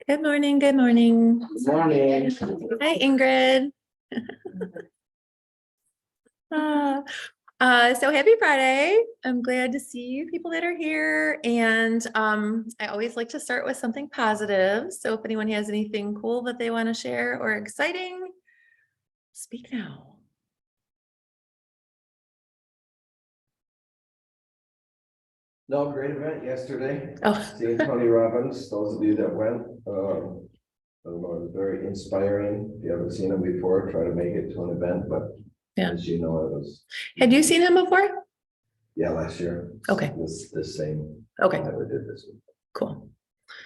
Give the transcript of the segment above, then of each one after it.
Good morning. Good morning. Morning. Hi, Ingrid. Uh, so happy Friday. I'm glad to see people that are here. And I always like to start with something positive. So if anyone has anything cool that they want to share or exciting, speak now. No, great event yesterday. Oh, Seeing Tony Robbins, those of you that went, it was very inspiring. If you haven't seen him before, try to make it to an event, but Yeah. as you know, it was, had you seen him before? yeah, last year. Okay. This same. Okay, That we did this week. cool.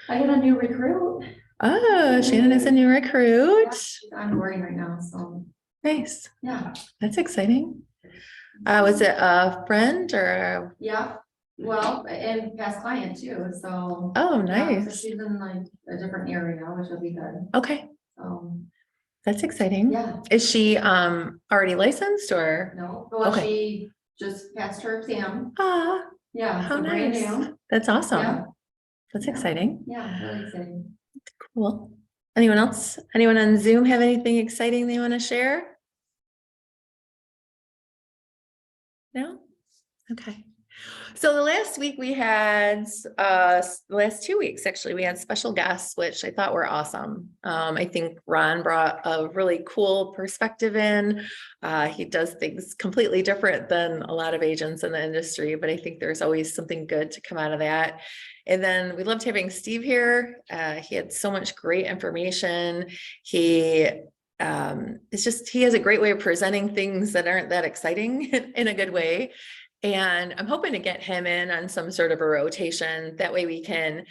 I got a new recruit. Oh, Shannon is a new recruit. Yeah, she's onboarding right now, so Nice. yeah. That's exciting. Was it a friend or? Yeah, well, and past client too, so. Oh, yeah, so nice. she's in like a different area, which will be good. Okay, that's exciting. Yeah, Is she already licensed or? no, well, Okay. she just passed her exam. Ah, Yeah, how so brand nice. new. That's awesome. Yeah. That's Yeah. exciting. Yeah, really exciting. Cool. Anyone else? Anyone on Zoom have anything exciting they want to share? No? Okay. So the last week we had, the last 2 weeks, actually, we had special guests, which I thought were awesome. I think Ron brought a really cool perspective in. He does things completely different than a lot of agents in the industry, but I think there's always something good to come out of that. And then we loved having Steve here. He had so much great information. It's just, he has a great way of presenting things that aren't that exciting in a good way. And I'm hoping to get him in on some sort of a rotation. That way we can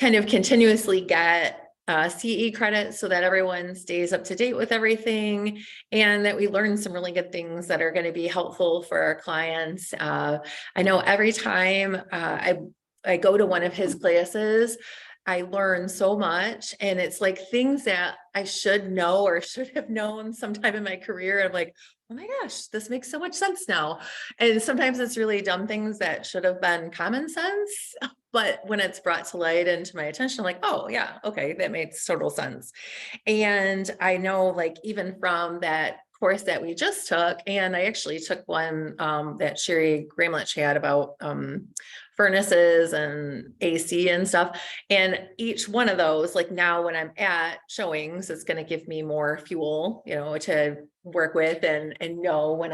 kind of continuously get CE credits so that everyone stays up to date with everything and that we learn some really good things that are going to be helpful for our clients. I know every time I go to one of his classes, I learn so much, and it's like things that I should know or should have known sometime in my career. I'm like, oh my gosh, this makes so much sense now. And sometimes it's really dumb things that should have been common sense, but when it's brought to light and to my attention, I'm like, oh yeah, okay, that makes total sense. And I know, like, even from that course that we just took, and I actually took one that Sherry Gramlich had about furnaces and AC and stuff. And each one of those, like now when I'm at showings, it's going to give me more fuel, to work with and know when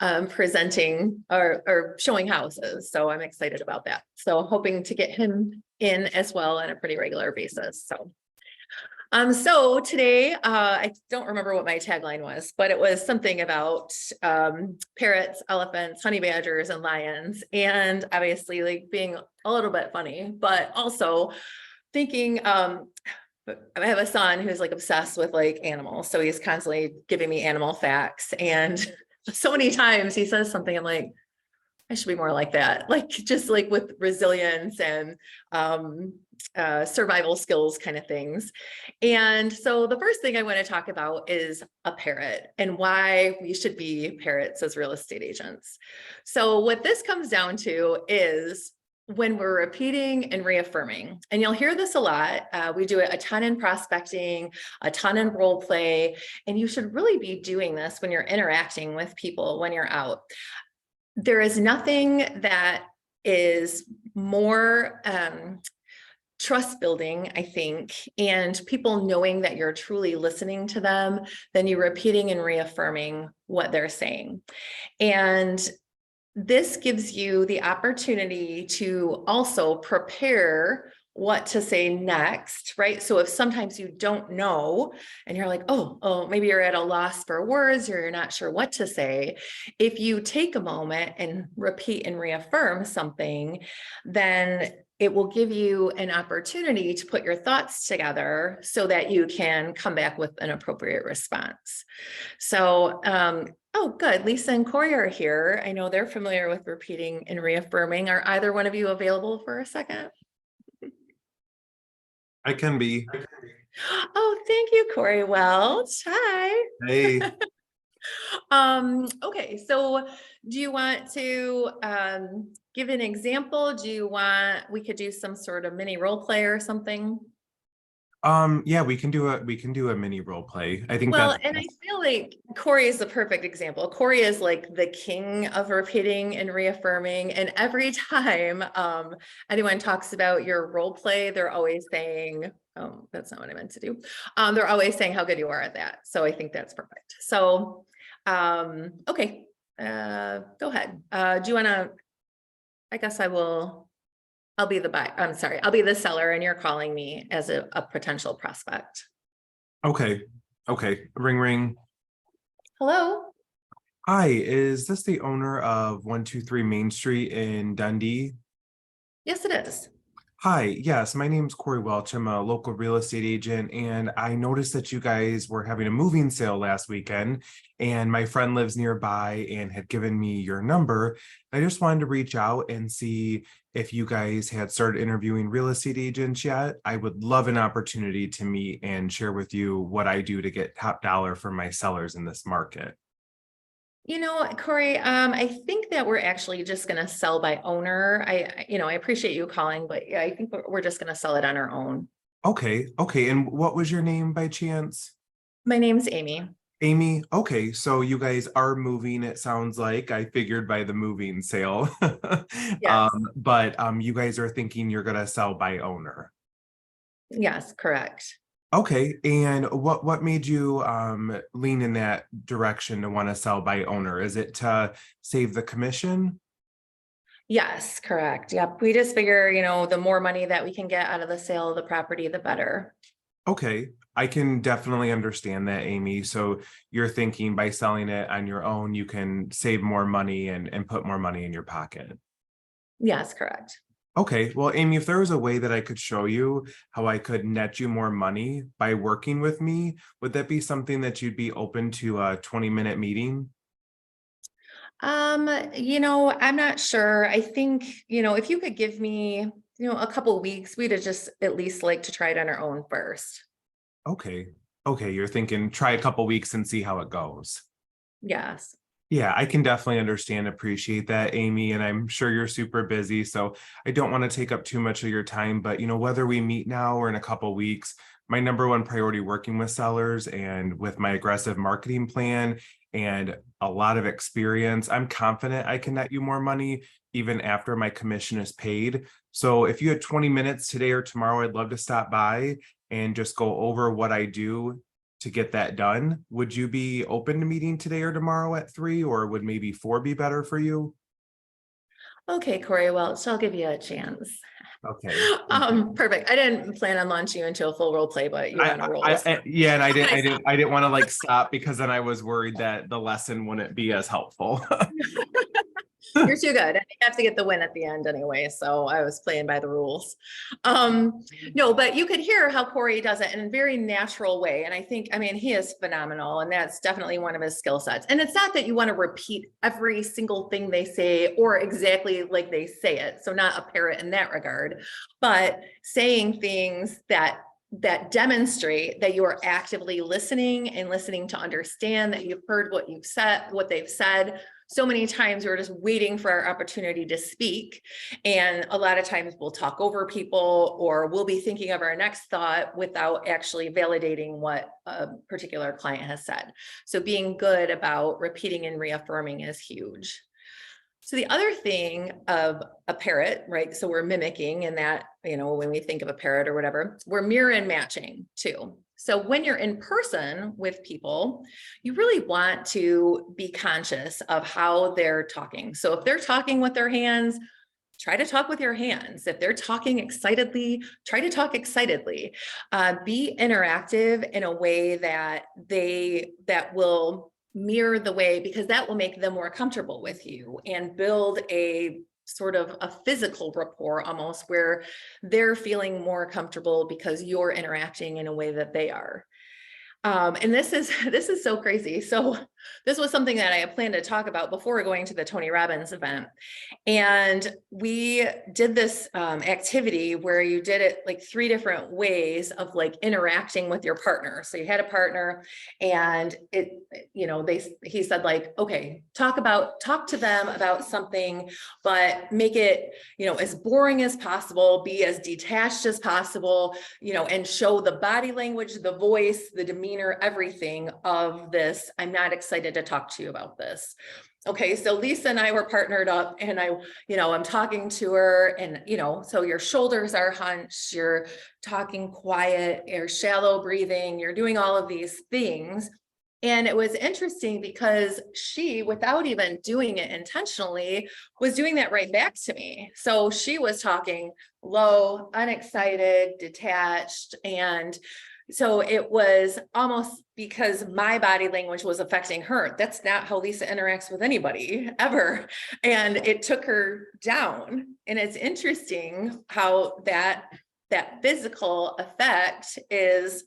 I'm presenting or showing houses. So I'm excited about that. So hoping to get him in as well on a pretty regular basis. So today, I don't remember what my tagline was, but it was something about parrots, elephants, honey badgers, and lions. And obviously, like, being a little bit funny, but also thinking, I have a son who's like obsessed with like animals. So he's constantly giving me animal facts. And so many times he says something, I'm like, I should be more like that, like just like with resilience and survival skills kind of things. And so the first thing I want to talk about is a parrot and why we should be parrots as real estate agents. So what this comes down to is when we're repeating and reaffirming, and you'll hear this a lot. We do it a ton in prospecting, a ton in role play, and you should really be doing this when you're interacting with people, when you're out. There is nothing that is more trust building, I think, and people knowing that you're truly listening to them than you repeating and reaffirming what they're saying. And this gives you the opportunity to also prepare what to say next, right? So if sometimes you don't know and you're like, oh, maybe you're at a loss for words or you're not sure what to say, if you take a moment and repeat and reaffirm something, then it will give you an opportunity to put your thoughts together so that you can come back with an appropriate response. So, oh, good. Lisa and Corey are here. I know they're familiar with repeating and reaffirming. Are either one of you available for a second? I can be. Oh, thank you, Corey Welch. Hi. Hey, Okay, so do you want to give an example? We could do some sort of mini role play or something? Yeah, we can do a mini role play. I think Well, that's and I feel like Corey is the perfect example. Corey is like the king of repeating and reaffirming. And every time anyone talks about your role play, they're always saying, oh, that's not what I meant to do. They're always saying how good you are at that. So I think that's perfect. So okay, go ahead. Do you want to, I guess I'll be the buyer. I'm sorry, I'll be the seller and you're calling me as a potential prospect. okay. Okay, ring ring. Hello? Hi, is this the owner of 123 Main Street in Dundee? Yes, it is. Hi, yes, my name's Corey Welch. I'm a local real estate agent, and I noticed that you guys were having a moving sale last weekend, and my friend lives nearby and had given me your number. I just wanted to reach out and see if you guys had started interviewing real estate agents yet. I would love an opportunity to meet and share with you what I do to get top dollar for my sellers in this market. You know, Corey, I think that we're actually just gonna sell by owner. I appreciate you calling, but yeah, I think we're just gonna sell it on our own. Okay, okay, and what was your name by chance? My name's Amy. Amy, okay, so you guys are moving, it sounds like. I figured by the moving sale. Yes, But you guys are thinking you're gonna sell by owner. yes, correct. Okay, and what made you lean in that direction to want to sell by owner? Is it to save the commission? Yes, correct. Yep. We just figure, the more money that we can get out of the sale of the property, the better. Okay, I can definitely understand that, Amy. So you're thinking by selling it on your own, you can save more money and put more money in your pocket. Yes, correct. Okay, well, Amy, if there was a way that I could show you how I could net you more money by working with me, would that be something that you'd be open to a 20-minute meeting? I'm not sure. I think, if you could give me, a couple weeks, we'd have just at least like to try it on our own first. Okay, okay, you're thinking try a couple weeks and see how it goes. Yes. Yeah, I can definitely understand, appreciate that, Amy, and I'm sure you're super busy, so I don't want to take up too much of your time, but whether we meet now or in a couple weeks, my number one priority working with sellers and with my aggressive marketing plan and a lot of experience, I'm confident I can net you more money even after my commission is paid. So if you had 20 minutes today or tomorrow, I'd love to stop by and just go over what I do to get that done. Would you be open to meeting today or tomorrow at 3, or would maybe 4 be better for you? Okay, Corey, well, so I'll give you a chance. Okay. Perfect. I didn't plan on launching you into a full role play, but you're on a roll. Yeah, and I didn't want to like stop because then I was worried that the lesson wouldn't be as helpful. You're too good. I have to get the win at the end anyway, so I was playing by the rules. No, but you could hear how Corey does it in a very natural way. And I think, he is phenomenal, and that's definitely one of his skill sets. And it's not that you want to repeat every single thing they say or exactly like they say it. So not a parrot in that regard, but saying things that demonstrate that you are actively listening and listening to understand that you've heard what you've said, what they've said. So many times we're just waiting for our opportunity to speak. And a lot of times we'll talk over people or we'll be thinking of our next thought without actually validating what a particular client has said. So being good about repeating and reaffirming is huge. So the other thing of a parrot, right? So we're mimicking, and that, when we think of a parrot or whatever, we're mirror and matching too. So when you're in person with people, you really want to be conscious of how they're talking. So if they're talking with their hands, try to talk with your hands. If they're talking excitedly, try to talk excitedly. Be interactive in a way that will mirror the way, because that will make them more comfortable with you and build a sort of a physical rapport almost, where they're feeling more comfortable because you're interacting in a way that they are. And this is so crazy. So this was something that I had planned to talk about before going to the Tony Robbins event. And we did this activity where you did it like 3 different ways of like interacting with your partner. So you had a partner and he said like, okay, talk to them about something, but make it, as boring as possible, be as detached as possible, and show the body language, the voice, the demeanor, everything of this. I'm not excited to talk to you about this. Okay, so Lisa and I were partnered up and I'm talking to her and, so your shoulders are hunched, you're talking quiet, you're shallow breathing, you're doing all of these things. And it was interesting because she, without even doing it intentionally, was doing that right back to me. So she was talking low, unexcited, detached, and so it was almost because my body language was affecting her. That's not how Lisa interacts with anybody ever. And it took her down. And it's interesting how that physical effect is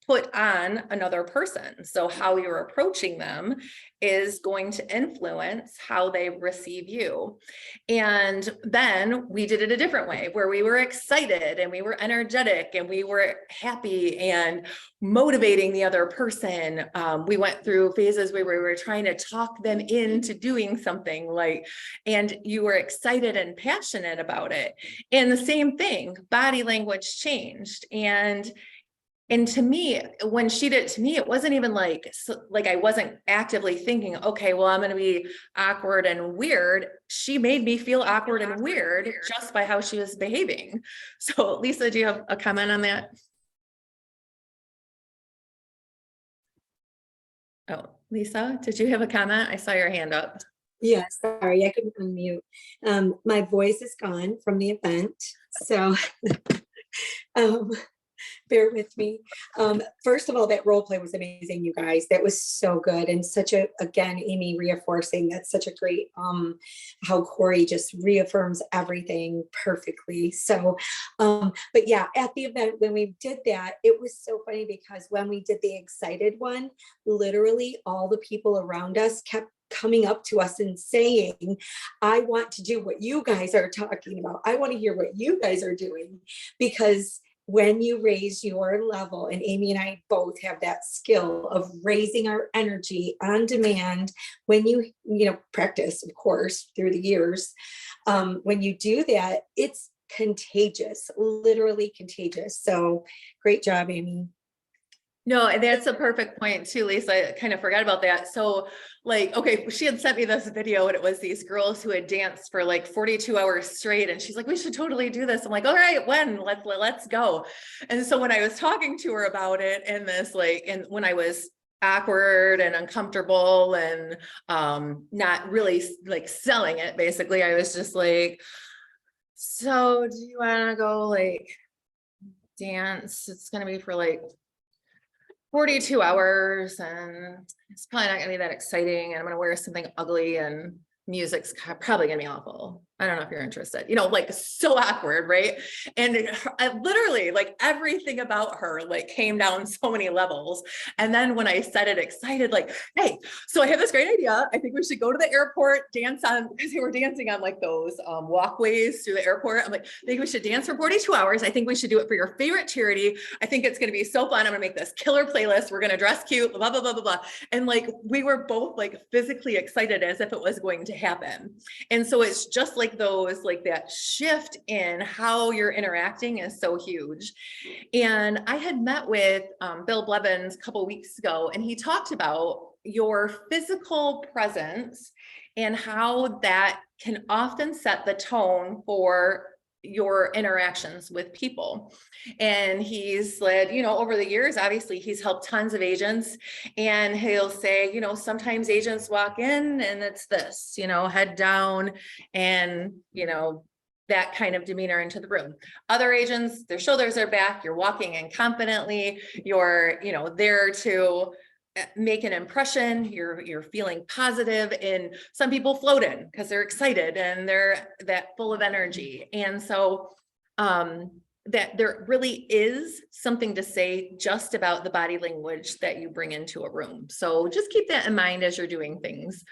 put on another person. So how you're approaching them is going to influence how they receive you. And then we did it a different way where we were excited and we were energetic and we were happy and motivating the other person. We went through phases where we were trying to talk them into doing something and you were excited and passionate about it. And the same thing, body language changed. And to me, when she did it to me, it wasn't even like I wasn't actively thinking, okay, well, I'm going to be awkward and weird. She made me feel awkward and weird just by how she was behaving. So Lisa, do you have a comment on that? Oh, Lisa, did you have a comment? I saw your hand up. Yeah, sorry, I couldn't unmute. My voice is gone from the event, so bear with me. First of all, that role play was amazing, you guys. That was so good. And again, Amy reinforcing, that's such a great, how Corey just reaffirms everything perfectly. So, but yeah, at the event, when we did that, it was so funny because when we did the excited one, literally all the people around us kept coming up to us and saying, I want to do what you guys are talking about. I want to hear what you guys are doing, because when you raise your level, and Amy and I both have that skill of raising our energy on demand, when you practice, of course, through the years, when you do that, it's contagious, literally contagious. So great job, Amy. No, and that's a perfect point too, Lisa. I kind of forgot about that. So okay, she had sent me this video and it was these girls who had danced for 42 hours straight. And she's like, we should totally do this. I'm like, all right, when? Let's go. And so when I was talking to her about it and and when I was awkward and uncomfortable and not really selling it, basically, I was just like, so do you want to go dance? It's going to be for 42 hours and it's probably not gonna be that exciting. And I'm gonna wear something ugly and music's probably gonna be awful. I don't know if you're interested, so awkward, right? And I literally everything about her came down so many levels. And then when I said it excited, hey, so I have this great idea. I think we should go to the airport, dance on, because they were dancing on those walkways through the airport. I'm like, I think we should dance for 42 hours. I think we should do it for your favorite charity. I think it's going to be so fun. I'm gonna make this killer playlist. We're going to dress cute, blah, blah, blah, blah, blah. And we were both physically excited as if it was going to happen. And so it's just those that shift in how you're interacting is so huge. And I had met with Bill Blevins a couple weeks ago, and he talked about your physical presence and how that can often set the tone for your interactions with people. And he's led, over the years, obviously he's helped tons of agents, and he'll say, sometimes agents walk in and it's this, head down and, that kind of demeanor into the room. Other agents, their shoulders are back, you're walking in confidently, you're, there to make an impression, you're feeling positive, and some people float in because they're excited and they're that full of energy. And so that there really is something to say just about the body language that you bring into a room. So just keep that in mind as you're doing things.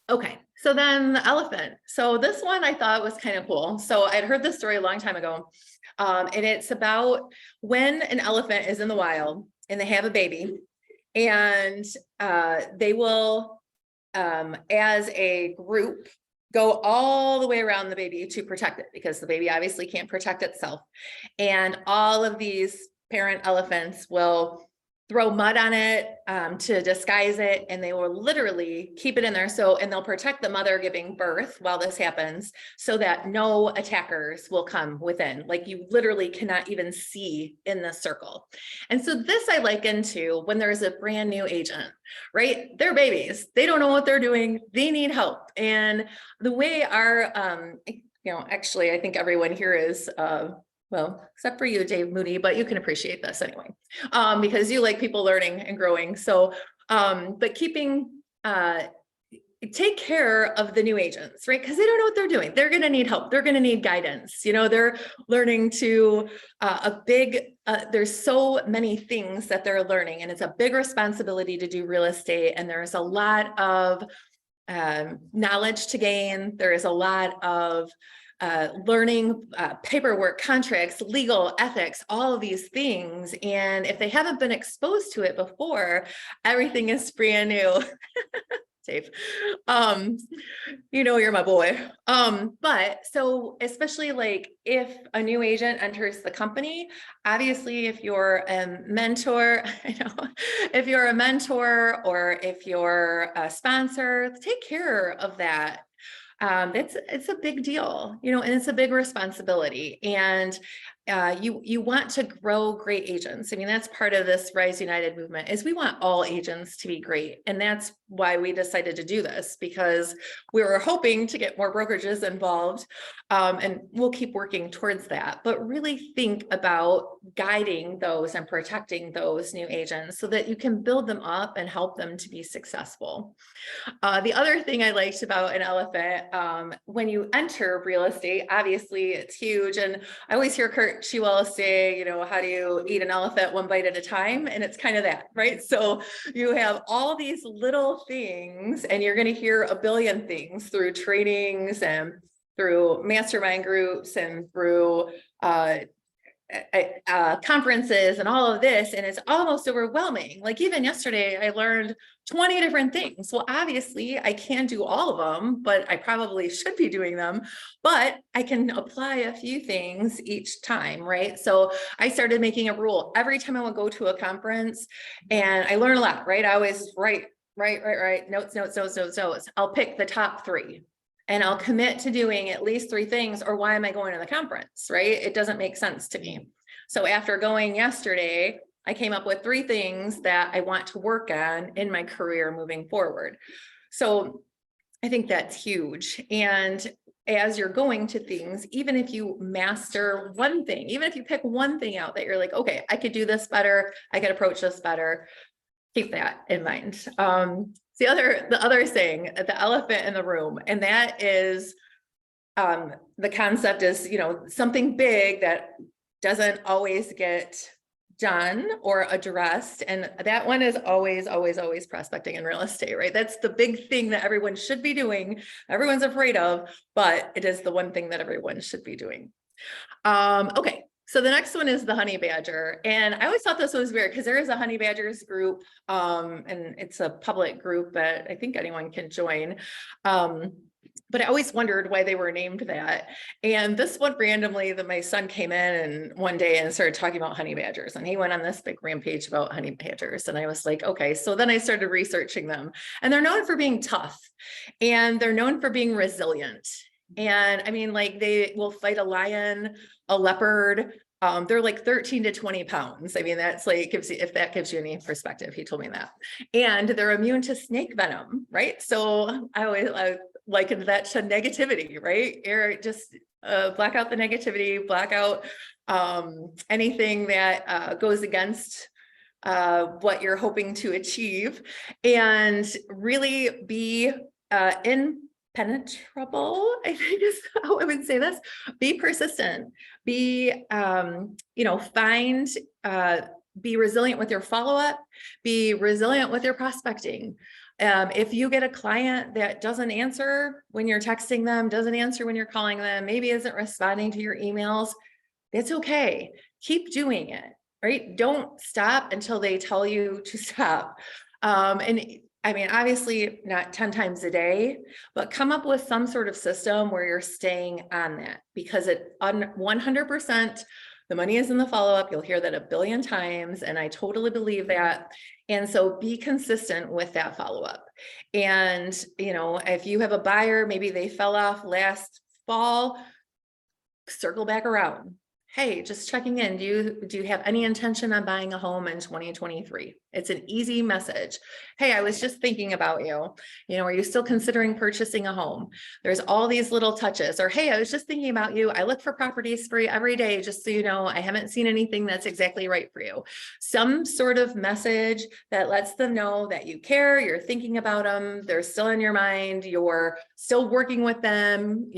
Okay, so then the elephant. So this one I thought was kind of cool. So I'd heard this story a long time ago. And it's about when an elephant is in the wild and they have a baby, and they will, as a group, go all the way around the baby to protect it, because the baby obviously can't protect itself. And all of these parent elephants will throw mud on it to disguise it, and they will literally keep it in there. So, and they'll protect the mother giving birth while this happens, so that no attackers will come within. Like, you literally cannot even see in the circle. And so this I liken to when there's a brand new agent, right? They're babies. They don't know what they're doing. They need help. And the way our, actually, I think everyone here is, well, except for you, Dave Moody, but you can appreciate this anyway, because you like people learning and growing. So, but take care of the new agents, right? Because they don't know what they're doing. They're going to need help. They're going to need guidance. They're learning to there's so many things that they're learning, and it's a big responsibility to do real estate. And there's a lot of knowledge to gain. There is a lot of learning, paperwork, contracts, legal, ethics, all of these things. And if they haven't been exposed to it before, everything is brand new. Dave, you're my boy. But so especially like if a new agent enters the company, obviously if you're a mentor, if you're a mentor or if you're a sponsor, take care of that. It's a big deal, and it's a big responsibility. And you want to grow great agents. I mean, that's part of this Rise United movement, is we want all agents to be great. And that's why we decided to do this, because we were hoping to get more brokerages involved. And we'll keep working towards that, but really think about guiding those and protecting those new agents so that you can build them up and help them to be successful. The other thing I liked about an elephant, when you enter real estate, obviously it's huge. And I always hear Kurt Shewell say, how do you eat an elephant one bite at a time? And it's kind of that, right? So you have all these little things, and you're going to hear a billion things through trainings and through mastermind groups and through conferences and all of this, and it's almost overwhelming. Like even yesterday I learned 20 different things. Well, obviously I can't do all of them, but I probably should be doing them, but I can apply a few things each time, right? So I started making a rule every time I would go to a conference, and I learn a lot, right? I always write notes. I'll pick the top 3. And I'll commit to doing at least 3 things, or why am I going to the conference, right? It doesn't make sense to me. So after going yesterday, I came up with 3 things that I want to work on in my career moving forward. So I think that's huge. And as you're going to things, even if you master one thing, even if you pick one thing out that you're like, okay, I could do this better, I could approach this better, keep that in mind. The other thing, the elephant in the room, and that is the concept is, something big that doesn't always get done or addressed. And that one is always prospecting in real estate, right? That's the big thing that everyone should be doing. Everyone's afraid of, but it is the one thing that everyone should be doing. Okay. So the next one is the honey badger. And I always thought this was weird because there is a honey badgers group, and it's a public group that I think anyone can join. But I always wondered why they were named that. And this one randomly, that my son came in and one day and started talking about honey badgers, and he went on this big rampage about honey badgers. And I was like, okay, so then I started researching them, and they're known for being tough, and they're known for being resilient. And I mean, like, they will fight a lion, a leopard. They're like 13 to 20 pounds. I mean, that's like, if that gives you any perspective, he told me that. And they're immune to snake venom, right? So I likened that to negativity, right? Just black out the negativity, black out anything that goes against what you're hoping to achieve, and really be in penetrable, I think is how I would say this. Be persistent, be, be resilient with your follow-up, be resilient with your prospecting. If you get a client that doesn't answer when you're texting them, doesn't answer when you're calling them, maybe isn't responding to your emails, it's okay. Keep doing it, right? Don't stop until they tell you to stop. And I mean, obviously not 10 times a day, but come up with some sort of system where you're staying on that, because 100%, the money is in the follow-up. You'll hear that a billion times, and I totally believe that. And so be consistent with that follow-up. And, if you have a buyer, maybe they fell off last fall, circle back around. Hey, just checking in. Do you have any intention on buying a home in 2023? It's an easy message. Hey, I was just thinking about you. Are you still considering purchasing a home? There's all these little touches. Or, hey, I was just thinking about you. I look for properties for you every day, just so you know, I haven't seen anything that's exactly right for you. Some sort of message that lets them know that you care, you're thinking about them, they're still in your mind, you're still working with them,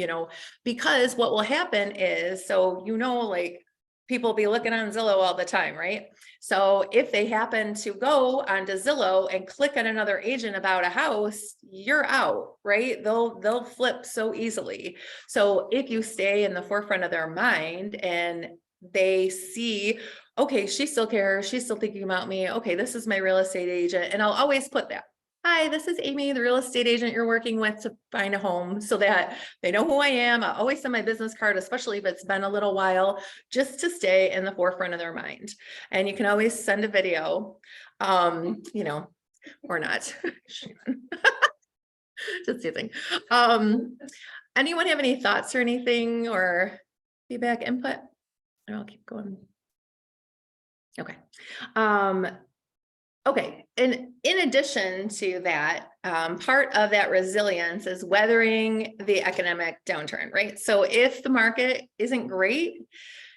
because what will happen is, like, people be looking on Zillow all the time, right? So if they happen to go onto Zillow and click on another agent about a house, you're out, right? They'll flip so easily. So if you stay in the forefront of their mind and they see, okay, she still cares, she's still thinking about me. Okay, this is my real estate agent. And I'll always put that. Hi, this is Amy, the real estate agent you're working with to find a home, so that they know who I am. I always send my business card, especially if it's been a little while, just to stay in the forefront of their mind. And you can always send a video, or not. Just teasing. Anyone have any thoughts or anything, or feedback, input? I'll keep going. Okay. Okay, and in addition to that, part of that resilience is weathering the economic downturn, right? So if the market isn't great,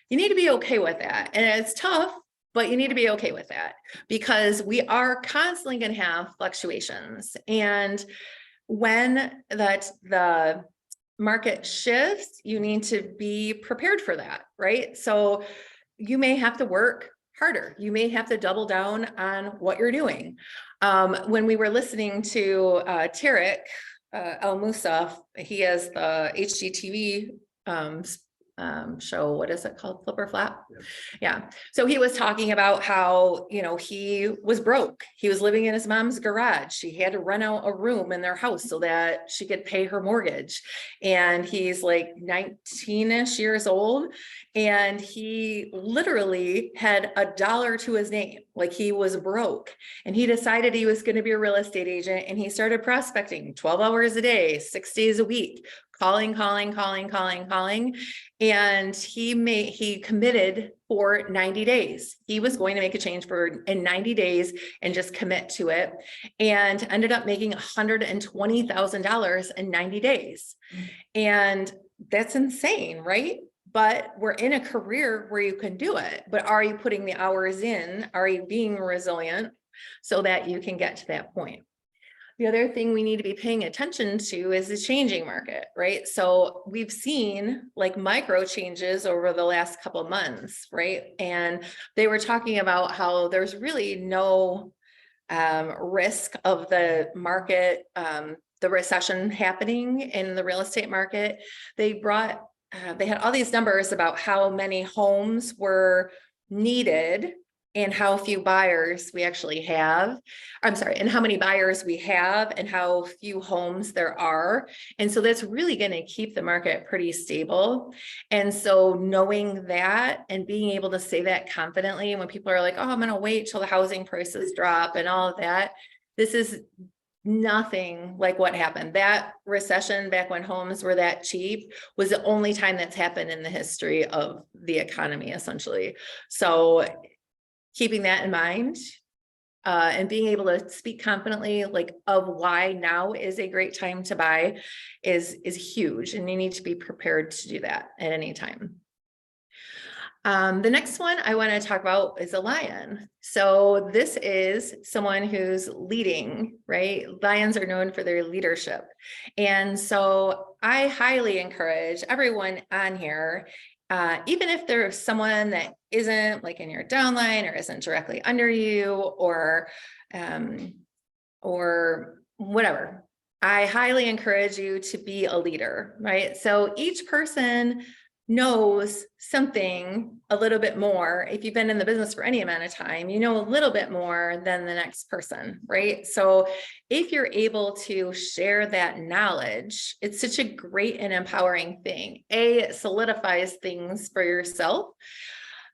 you need to be okay with that. And it's tough, but you need to be okay with that, because we are constantly going to have fluctuations. And when the market shifts, you need to be prepared for that, right? So you may have to work harder. You may have to double down on what you're doing. When we were listening to Tarek El Moussa, he has the HGTV show. What is it called? Flip or Flap? Yeah. So he was talking about how, he was broke. He was living in his mom's garage. She had to rent out a room in their house so that she could pay her mortgage. And he's like 19-ish years old. And he literally had $1 to his name. Like, he was broke, and he decided he was going to be a real estate agent. And he started prospecting 12 hours a day, 6 days a week, calling. And he committed for 90 days. He was going to make a change in 90 days and just commit to it, and ended up making $120,000 in 90 days. And that's insane, right? But we're in a career where you can do it. But are you putting the hours in? Are you being resilient so that you can get to that point? The other thing we need to be paying attention to is the changing market, right? So we've seen like micro changes over the last couple of months, right? And they were talking about how there's really no risk of the market, the recession happening in the real estate market. They had all these numbers about how many homes were needed and how few buyers we actually have. And how many buyers we have and how few homes there are. And so that's really going to keep the market pretty stable. And so knowing that and being able to say that confidently when people are like, oh, I'm going to wait till the housing prices drop and all of that, this is nothing like what happened. That recession back when homes were that cheap was the only time that's happened in the history of the economy, essentially. So keeping that in mind, and being able to speak confidently like of why now is a great time to buy is huge. And you need to be prepared to do that at any time. The next one I want to talk about is a lion. So this is someone who's leading, right? Lions are known for their leadership. And so I highly encourage everyone on here, even if there's someone that isn't like in your downline or isn't directly under you or whatever, I highly encourage you to be a leader, right? So each person knows something a little bit more. If you've been in the business for any amount of time, you know a little bit more than the next person, right? So if you're able to share that knowledge, it's such a great and empowering thing. A, it solidifies things for yourself.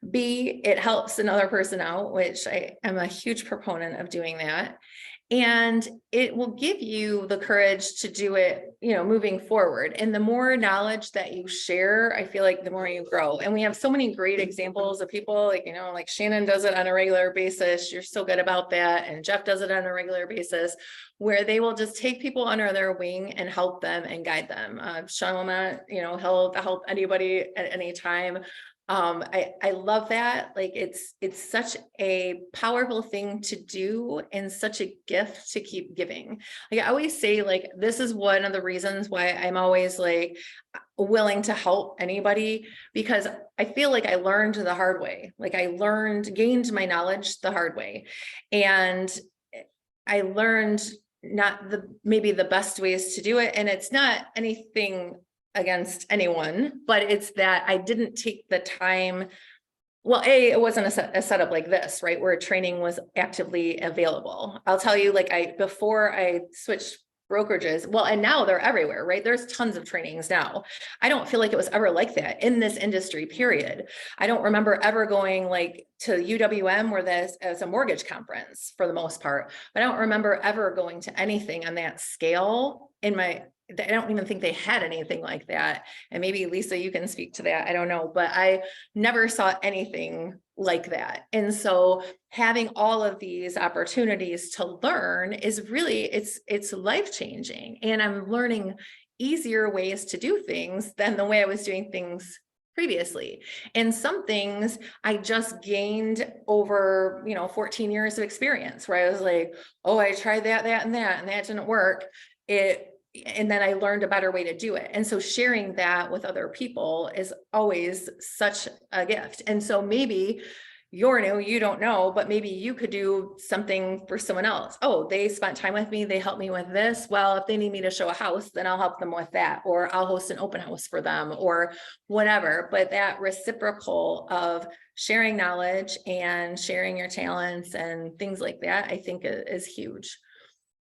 B, it helps another person out, which I am a huge proponent of doing that. And it will give you the courage to do it, moving forward. And the more knowledge that you share, I feel like the more you grow. And we have so many great examples of people like Shannon does it on a regular basis. You're so good about that. And Jeff does it on a regular basis, where they will just take people under their wing and help them and guide them. Sean Wilmot, he'll help anybody at any time. I love that. Like it's such a powerful thing to do and such a gift to keep giving. Like I always say, like, this is one of the reasons why I'm always like willing to help anybody, because I feel like I learned the hard way. Like I gained my knowledge the hard way. And I learned not maybe the best ways to do it. And it's not anything against anyone, but it's that I didn't take the time. Well, it wasn't a setup like this, right? Where training was actively available. I'll tell you, before I switched brokerages, well, and now they're everywhere, right? There's tons of trainings now. I don't feel like it was ever like that in this industry, period. I don't remember ever going to UWM, where there's a mortgage conference for the most part, but I don't remember ever going to anything on that scale I don't even think they had anything like that. And maybe Lisa, you can speak to that. I don't know, but I never saw anything like that. And so having all of these opportunities to learn is really, it's life-changing. And I'm learning easier ways to do things than the way I was doing things previously. And some things I just gained over, 14 years of experience, where I was like, oh, I tried that, and that didn't work. And then I learned a better way to do it. And so sharing that with other people is always such a gift. And so maybe you're new, you don't know, but maybe you could do something for someone else. Oh, they spent time with me, they helped me with this. Well, if they need me to show a house, then I'll help them with that, or I'll host an open house for them, or whatever. But that reciprocal of sharing knowledge and sharing your talents and things like that, I think is huge.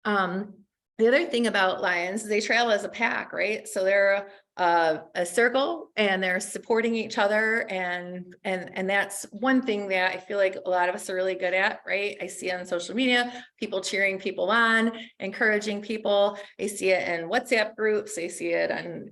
The other thing about lions is they travel as a pack, right? So they're a circle and they're supporting each other. And that's one thing that I feel like a lot of us are really good at, right? I see on social media, people cheering people on, encouraging people. I see it in WhatsApp groups. I see it on,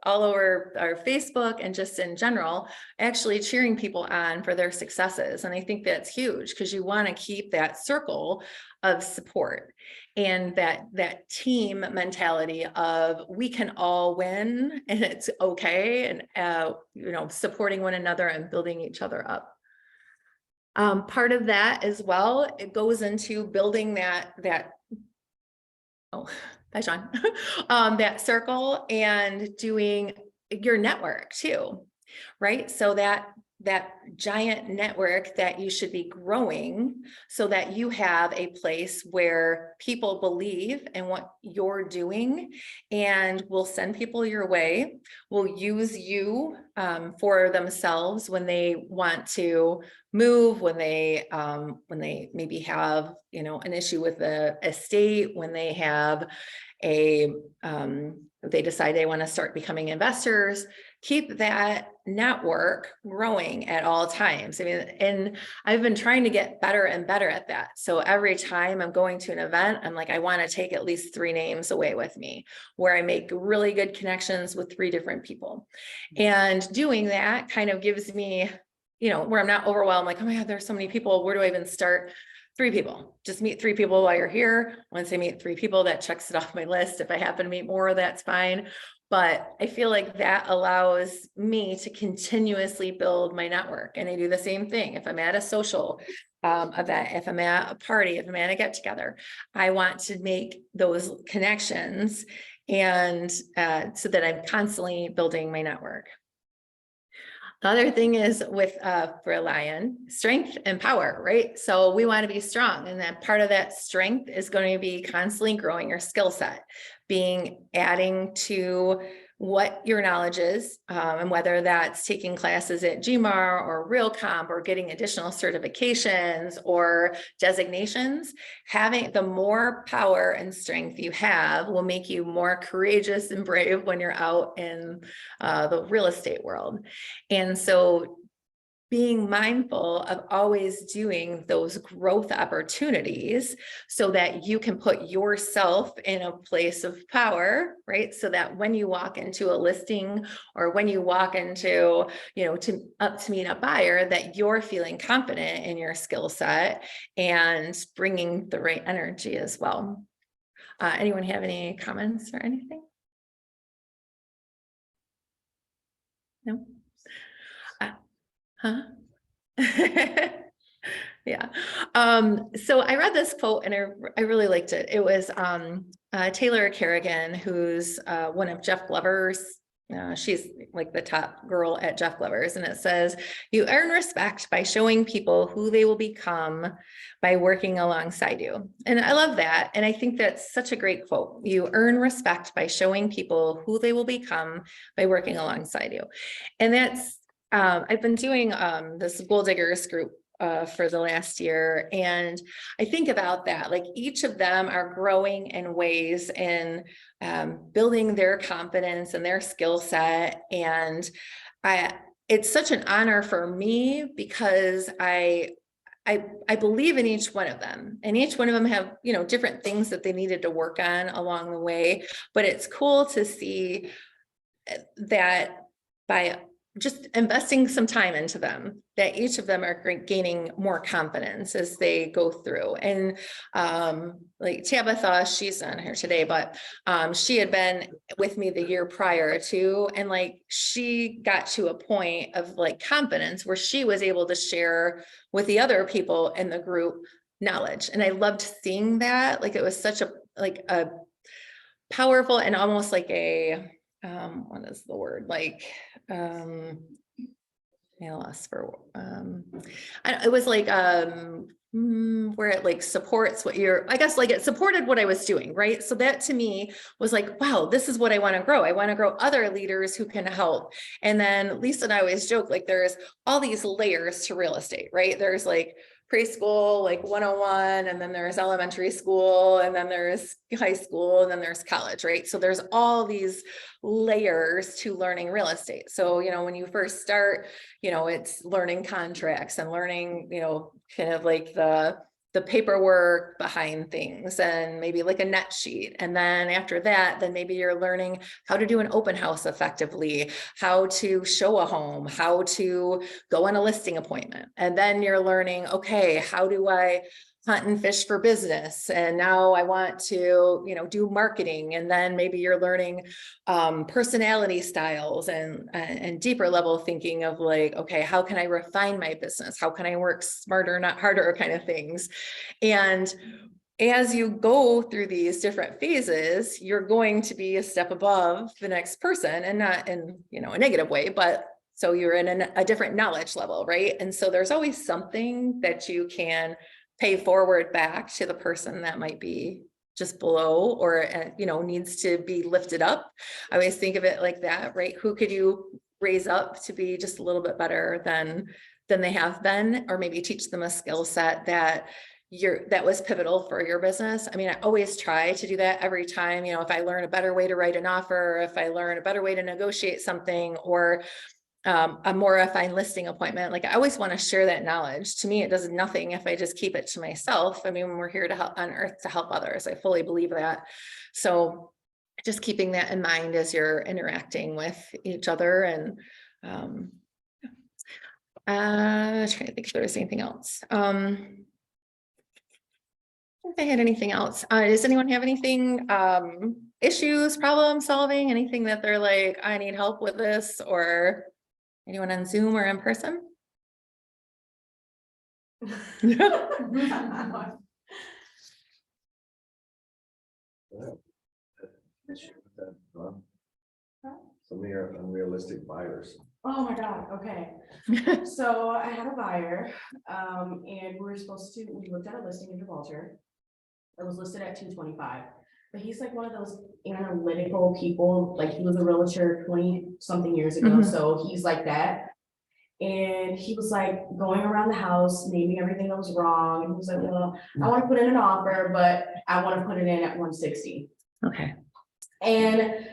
all over our Facebook and just in general, actually cheering people on for their successes. And I think that's huge, because you want to keep that circle of support and that team mentality of we can all win and it's okay, and supporting one another and building each other up. Part of that as well, it goes into building that bye, Sean, that circle and doing your network too, right? So that giant network that you should be growing, so that you have a place where people believe in what you're doing and will send people your way, will use you for themselves when they want to move, when they maybe have an issue with the estate, when they have they decide they want to start becoming investors. Keep that network growing at all times. I mean, and I've been trying to get better and better at that. So every time I'm going to an event, I'm like, I want to take at least 3 names away with me, where I make really good connections with 3 different people. And doing that kind of gives me, where I'm not overwhelmed, like, oh my God, there's so many people. Where do I even start? 3 people, just meet 3 people while you're here. Once I meet 3 people, that checks it off my list. If I happen to meet more, that's fine. But I feel like that allows me to continuously build my network. And I do the same thing. If I'm at a social event, if I'm at a party, if I'm at a get together, I want to make those connections and so that I'm constantly building my network. The other thing is with for a lion, strength and power, right? So we want to be strong, and that part of that strength is going to be constantly growing your skill set, adding to what your knowledge is, and whether that's taking classes at GMAR or RealComp or getting additional certifications or designations. Having the more power and strength you have will make you more courageous and brave when you're out in the real estate world. And so being mindful of always doing those growth opportunities so that you can put yourself in a place of power, right? So that when you walk into a listing or when you walk into, to meet a buyer, that you're feeling confident in your skill set and bringing the right energy as well. Anyone have any comments or anything? No? Huh? Yeah. So I read this quote and I really liked it. It was Taylor Kerrigan, who's one of Jeff Glover's. She's like the top girl at Jeff Glover's, and it says, "You earn respect by showing people who they will become by working alongside you." And I love that. And I think that's such a great quote. You earn respect by showing people who they will become by working alongside you. And that's I've been doing this Goal Diggers group for the last year, and I think about that. Like each of them are growing in ways in building their confidence and their skill set, and it's such an honor for me because I believe in each one of them, and each one of them have different things that they needed to work on along the way. But it's cool to see that by just investing some time into them, that each of them are gaining more confidence as they go through. And like Tabitha, she's not here today, but she had been with me the year prior to, and like she got to a point of like confidence where she was able to share with the other people in the group knowledge. And I loved seeing that. Like it was such a powerful and almost like a what is the word, like it was like where it like supports what you're, I guess like it supported what I was doing, right? So that to me was like, wow, this is what I want to grow. I want to grow other leaders who can help. And then Lisa and I always joke, like there's all these layers to real estate, right? There's like preschool, like 101, and then there's elementary school, and then there's high school, and then there's college, right? So there's all these layers to learning real estate. So, when you first start, it's learning contracts and learning, kind of like the paperwork behind things and maybe like a net sheet. And then after that, then maybe you're learning how to do an open house effectively, how to show a home, how to go on a listing appointment. And then you're learning, okay, how do I hunt and fish for business? And now I want to, do marketing. And then maybe you're learning personality styles and deeper level thinking of like, okay, how can I refine my business? How can I work smarter, not harder kind of things? And as you go through these different phases, you're going to be a step above the next person, and not in, a negative way, but so you're in a different knowledge level, right? And so there's always something that you can pay forward back to the person that might be just below or, needs to be lifted up. I always think of it like that, right? Who could you raise up to be just a little bit better than they have been, or maybe teach them a skill set that was pivotal for your business. I mean, I always try to do that every time, if I learn a better way to write an offer, if I learn a better way to negotiate something, or a more refined listing appointment. Like I always want to share that knowledge. To me, it does nothing if I just keep it to myself. I mean, we're here to help on earth to help others. I fully believe that. So just keeping that in mind as you're interacting with each other. And trying to think if there was anything else. If I had anything else, does anyone have anything issues, problem solving, anything that they're like, I need help with this, or anyone on Zoom or in person? Some of your unrealistic buyers. Oh my God, okay. So I had a buyer, and we looked at a listing in Gibraltar. It was listed at 225, but he's like one of those analytical people, like he was a realtor 20-something years ago, Mhm. so he's like that. And he was like going around the house, naming everything that was wrong, and he was like, well, I want to put in an offer, but I want to put it in at 160. Okay. And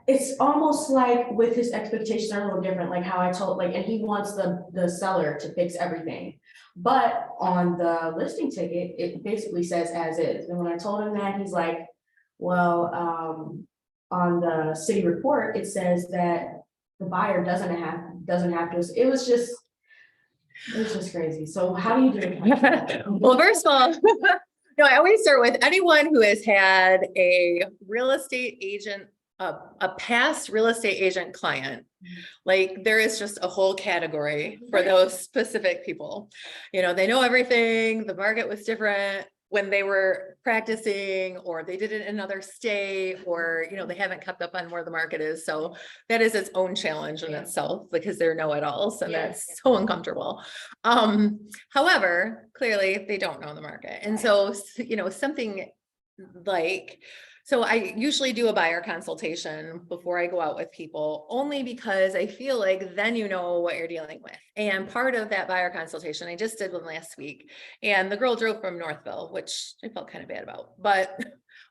it's almost like with his expectations are a little different, like how I told, like, and he wants the seller to fix everything. But on the listing ticket, it basically says as is. And when I told him that, he's like, well, on the city report, it says that the buyer doesn't have to, it was just crazy. So how do you do it? Well, first of all, no, I always start with anyone who has had a real estate agent, a past real estate agent client. Like there is just a whole category for those specific people. You know, they know everything. The market was different when they were practicing, or they did it in another state, or, you know, they haven't kept up on where the market is. So that is its own challenge in itself, because they're know-it-alls, and that's so uncomfortable. However, clearly they don't know the market. And so, you know, something like, so I usually do a buyer consultation before I go out with people, only because I feel like then you know what you're dealing with. And part of that buyer consultation, I just did one last week, and the girl drove from Northville, which I felt kind of bad about, but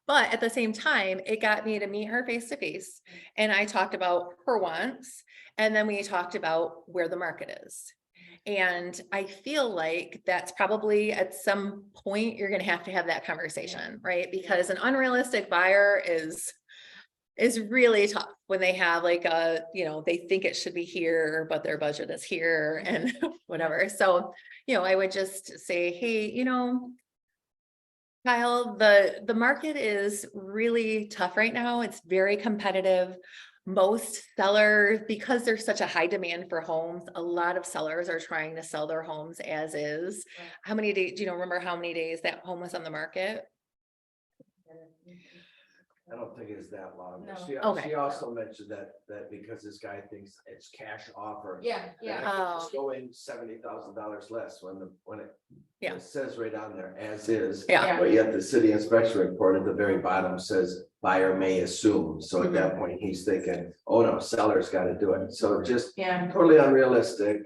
at the same time, it got me to meet her face to face. And I talked about her wants, and then we talked about where the market is. And I feel like that's probably at some point, you're going to have that conversation, right? Because an unrealistic buyer is really tough when they have like you know, they think it should be here, but their budget is here and whatever. So, you know, I would just say, hey, you know, Kyle, the market is really tough right now. It's very competitive. Most sellers, because there's such a high demand for homes, a lot of sellers are trying to sell their homes as is. Right. How many days, do you know, remember how many days that home was on the market? I don't think it's that long. No. Okay. She also mentioned that because this guy thinks it's cash offer. Yeah, And yeah. I could just go in $70,000 less when Yeah. it says right on there as is. Yeah. But yet the city inspection report at the very bottom says buyer may assume. So at Mm-hmm. that point, he's thinking, oh no, seller's got to do it. So just Yeah. totally unrealistic,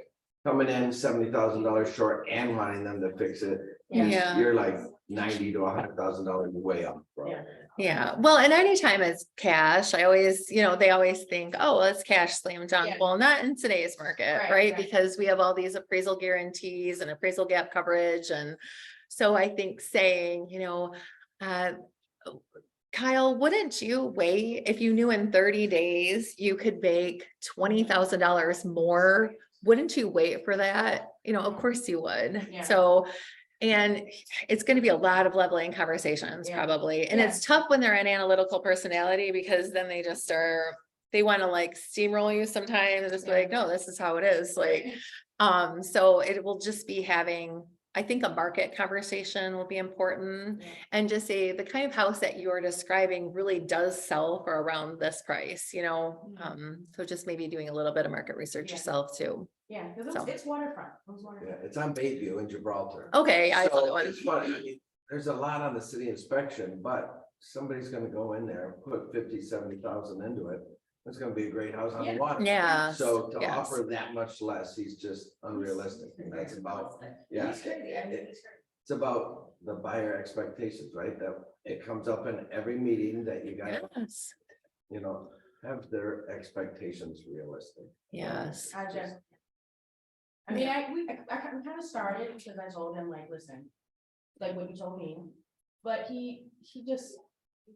coming in $70,000 short and wanting them to fix it. Yeah. You're like $90,000 to $100,000 way up. Bro. Yeah. Yeah, well, and anytime it's cash, I always, you know, they always think, oh, well, it's cash slam dunk. Yeah. Well, not in today's market, Right, right? right. Because we have all these appraisal guarantees and appraisal gap coverage. And so I think saying, you know, Kyle, wouldn't you wait if you knew in 30 days you could make $20,000 more? Wouldn't you wait for that? You know, of course you would. Yeah. So, and it's going to be a lot of leveling conversations Yeah. probably. And Yeah. it's tough when they're an analytical personality, because then they just they want to like steamroll you sometimes and just be like, no, this is how it is. Like, so it will just be having, I think a market conversation will be important, Yeah. and just say the kind of house that you're describing really does sell for around this price, you know? So just maybe doing a little bit of market research Yeah. yourself too. Yeah, because So. it's waterfront. Yeah, it's on Bayview in Gibraltar. Okay, I saw that So one. it's funny, I mean, there's a lot on the city inspection, but somebody's gonna go in there, put 50,000-70,000 into it. It's gonna be a great house on the Yeah. water. Yeah. So to yes. offer that much less, he's just unrealistic. And that's about, yeah, It's crazy. I mean, it's crazy. it's about the buyer expectations, right? That it comes up in every meeting that you gotta, Yes, you know, have their expectations realistic. yes. I mean, I kind of started because I told him like, listen, like what you told me, but he just,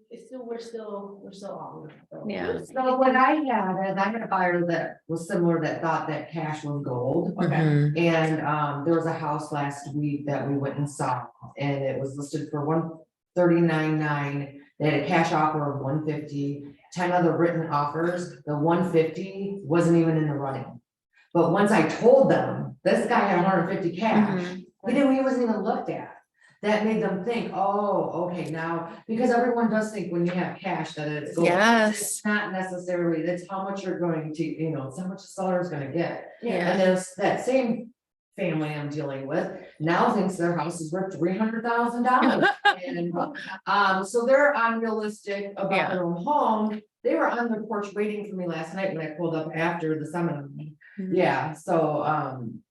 it's still, we're still on. So. Yeah. So what I had is I had a buyer that was similar that thought that cash was gold. Okay. Mhm. And there was a house last week that we went and saw, and it was listed for 139,900. They had a cash offer of 150, 10 other written offers, the 150 wasn't even in the running. But once I told them, this guy had 150 cash, Mhm. he wasn't even looked at. That made them think, oh, okay, now, because everyone does think when you have cash that it's gold. Yes. It's not necessarily, that's how much you're going to, it's how much the seller is gonna get. Yeah. And there's that same family I'm dealing with now thinks their house is worth $300,000. And, so they're unrealistic Yeah. about their own home. They were on their porch waiting for me last night when I pulled up after the seminar. Mhm. Yeah, so,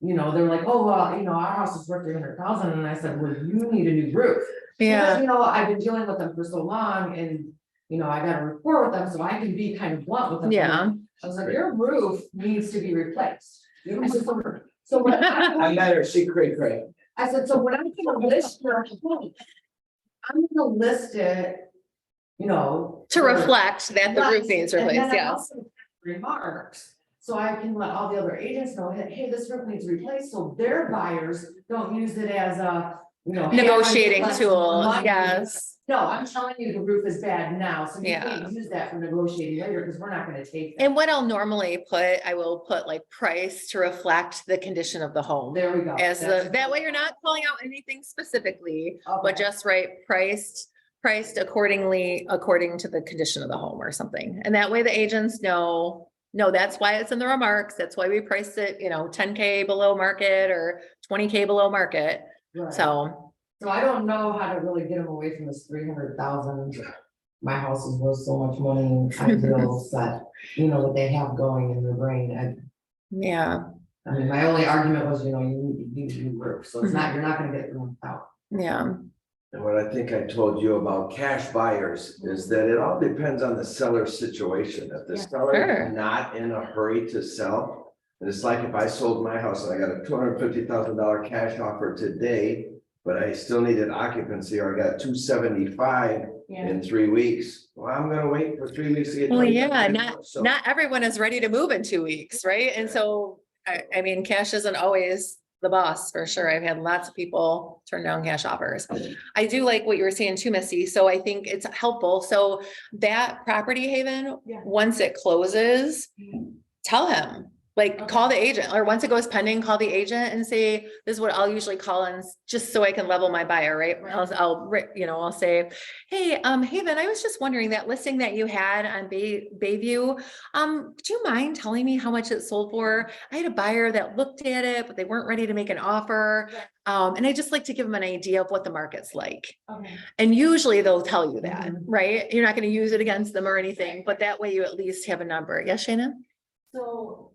they were like, oh, well, our house is worth 300,000, and I said, well, you need a new roof. Yeah, Because, I've been dealing with them for so long, and, I got a rapport with them, so I can be kind of blunt with them. yeah. I was like, your roof needs to be replaced. I said, so what I got her secret, Craig. I said, so when I'm gonna list your home, I'm gonna list it, To for- reflect that the roof needs and then replaced, I yes. also have remarks, so I can let all the other agents know, hey, this roof needs replaced, so their buyers don't use it as a, hey, I Negotiating just tool, want you- yes. No, I'm telling you, the roof is bad now, so you Yeah. can't use that for negotiating later, because we're not gonna take that. And what I'll normally put, I will put like price to reflect the condition of the home. There we go. As That's- that way you're not calling out anything specifically, but Okay. just priced accordingly, according to the condition of the home or something. And that way the agents know, no, that's why it's in the remarks. That's why we priced it, 10K below market or 20K below market. Right. So, I don't know how to really get them away from this 300,000. My house is worth so much money, I feel that, what they have going in their brain. yeah, I mean, my only argument was, you need a new roof, so it's not, you're not gonna get them out. yeah, And what I think I told you about cash buyers is that it all depends on the seller's situation. If the Yeah. seller Sure. is not in a hurry to sell. And it's like if I sold my house and I got a $250,000 cash offer today, but I still needed occupancy, or I got 275 Yeah. in 3 weeks. Well, I'm gonna wait for 3 weeks to get. well, 20,000 yeah, more. So- not everyone is ready to move in 2 weeks, right? And so, I mean, cash isn't always the boss, for sure. I've had lots of people turn down cash offers. I do like what you were saying too, Missy, so I think it's helpful. So that property, Haven, Yeah. once it closes, tell him. Like, Okay. call the agent, or once it goes pending, call the agent and say, this is what I'll usually call in, just so I can level my buyer, right? Right. I'll say, hey, Haven, I was just wondering, that listing that you had on Bayview, do you mind telling me how much it sold for? I had a buyer that looked at it, but they weren't ready to make an offer. And I just like to give them an idea of what the market's like. Okay. And usually they'll tell you that, Mhm. right? You're not gonna use it against them or anything, but that way you at least have a number. Yes, Shannon? So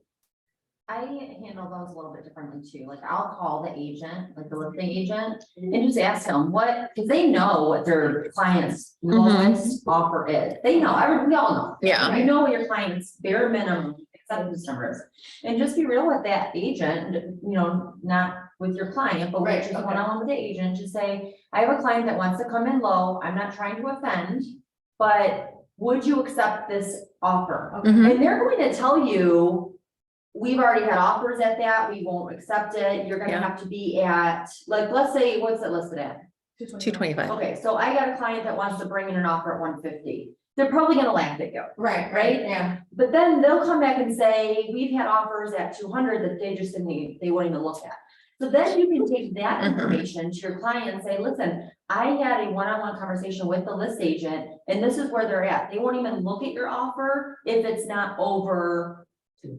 I handle those a little bit differently too. Like I'll call the agent, like the listing agent, and just ask them what, because they know what their client's lowest offer is. They know, we all know. Yeah. You know what your client's bare minimum acceptance number is. And just be real with that agent, not with your client, but Right, with just okay. one-on-one with the agent, just say, I have a client that wants to come in low. I'm not trying to offend, but would you accept this offer? Mhm. And they're going to tell you, we've already had offers at that, we won't accept it, you're gonna Yeah. have to be at, like, let's say, what's it listed at? 225. Okay, so I got a client that wants to bring in an offer at 150. They're probably gonna laugh at you, Right, yeah. but then they'll come back and say, we've had offers at 200 that they just didn't, they won't even look at. So then you can take that Mhm. information to your client and say, listen, I had a one-on-one conversation with the list agent, and this is where they're at. They won't even look at your offer if it's not over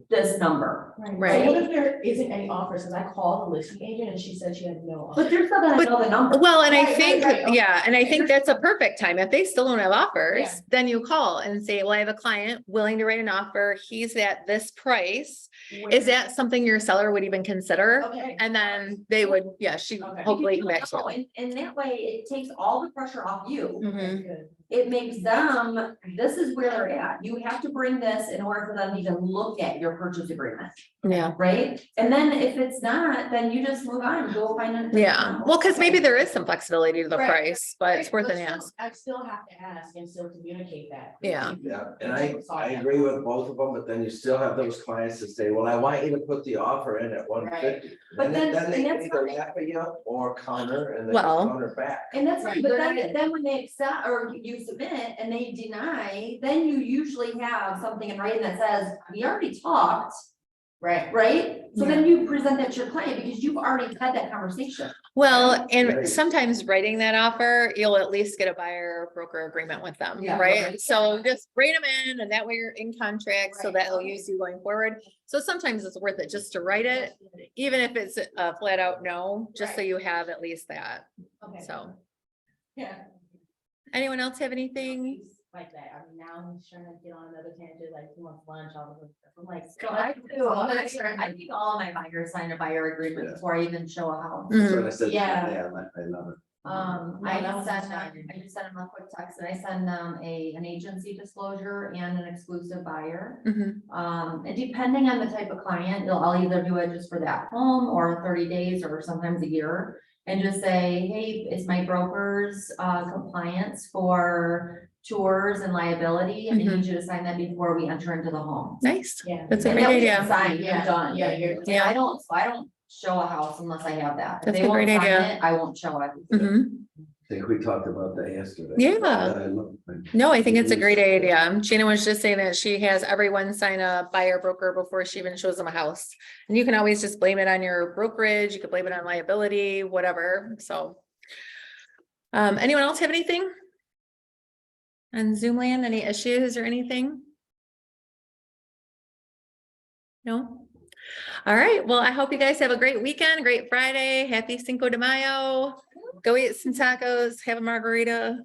this number. Right. So what if there isn't any offers? Cause I called the listing agent and she said she had no offers. But they're still gonna But- know the number. Well, and I Right, think, right, okay. yeah, and I think that's a perfect time. If they still don't have offers, Yeah. then you call and say, well, I have a client willing to write an offer. He's at this price. Is that something your seller would even consider? Okay. And then they would, yeah, she Okay. hopefully come back to No, you. and that way it takes all the pressure off you. Mhm. Good. It makes them, this is where they're at. You have to bring this in order for them to even look at your purchase agreement, Yeah, right? And then if it's not, then you just move on, go find it. yeah. Well, cause maybe there is some flexibility to the Right. price, but it's worth an still- ask. I still have to ask and still communicate that. Yeah. Yeah, and I agree with both of them, but then you still have those clients that say, well, I want you to put the offer in at 150. But And then- then they and can that's either fine. laugh at you or counter and then Well- counter back. And that's, Right. but then when they accept, or you you submit and they deny, then you usually have something in writing that says, we already talked. Right? So then you present that to your client because you've already had that conversation. Well, and Right. sometimes writing that offer, you'll at least get a buyer or broker agreement with them, Yeah, right? right. So just write them in and that way you're in contract so Right. that he'll use you going forward. So sometimes it's worth it just to write it, even if it's a flat out no, just so Right. you have at least that. Okay. So, Yeah. anyone else have anything? Like that, I mean, now he's trying to get on another tangent, like he wants lunch, all of this, I'm like. So I do, I think all my buyers sign a buyer agreement Yeah. before I even show a house. That's Mhm. what I said. Yeah. I love it. I that just was send just them, fine. I just send them a quick text and I send them an agency disclosure and an exclusive buyer. Mhm. And depending on the type of client, I'll either do it just for that home or 30 days or sometimes a year. And just say, hey, it's my broker's compliance for tours and liability. And I need you to sign that before we enter into the home. Nice. Yeah. That's a And great they'll get idea. signed, Yeah, done. yeah, you're- Yeah, I don't show a house unless I have that. If That's they a won't great sign idea. it, I won't show it. Mhm. I think we talked about that yesterday. Yeah. I love it. No, I think it's a great idea. Gina was just saying that she has everyone sign a buyer broker before she even shows them a house. And you can always just blame it on your brokerage, you could blame it on liability, whatever, so. Anyone else have anything? On Zoom land, any issues or anything? No? All right, well, I hope you guys have a great weekend, great Friday, happy Cinco de Mayo. Go eat some tacos, have a margarita.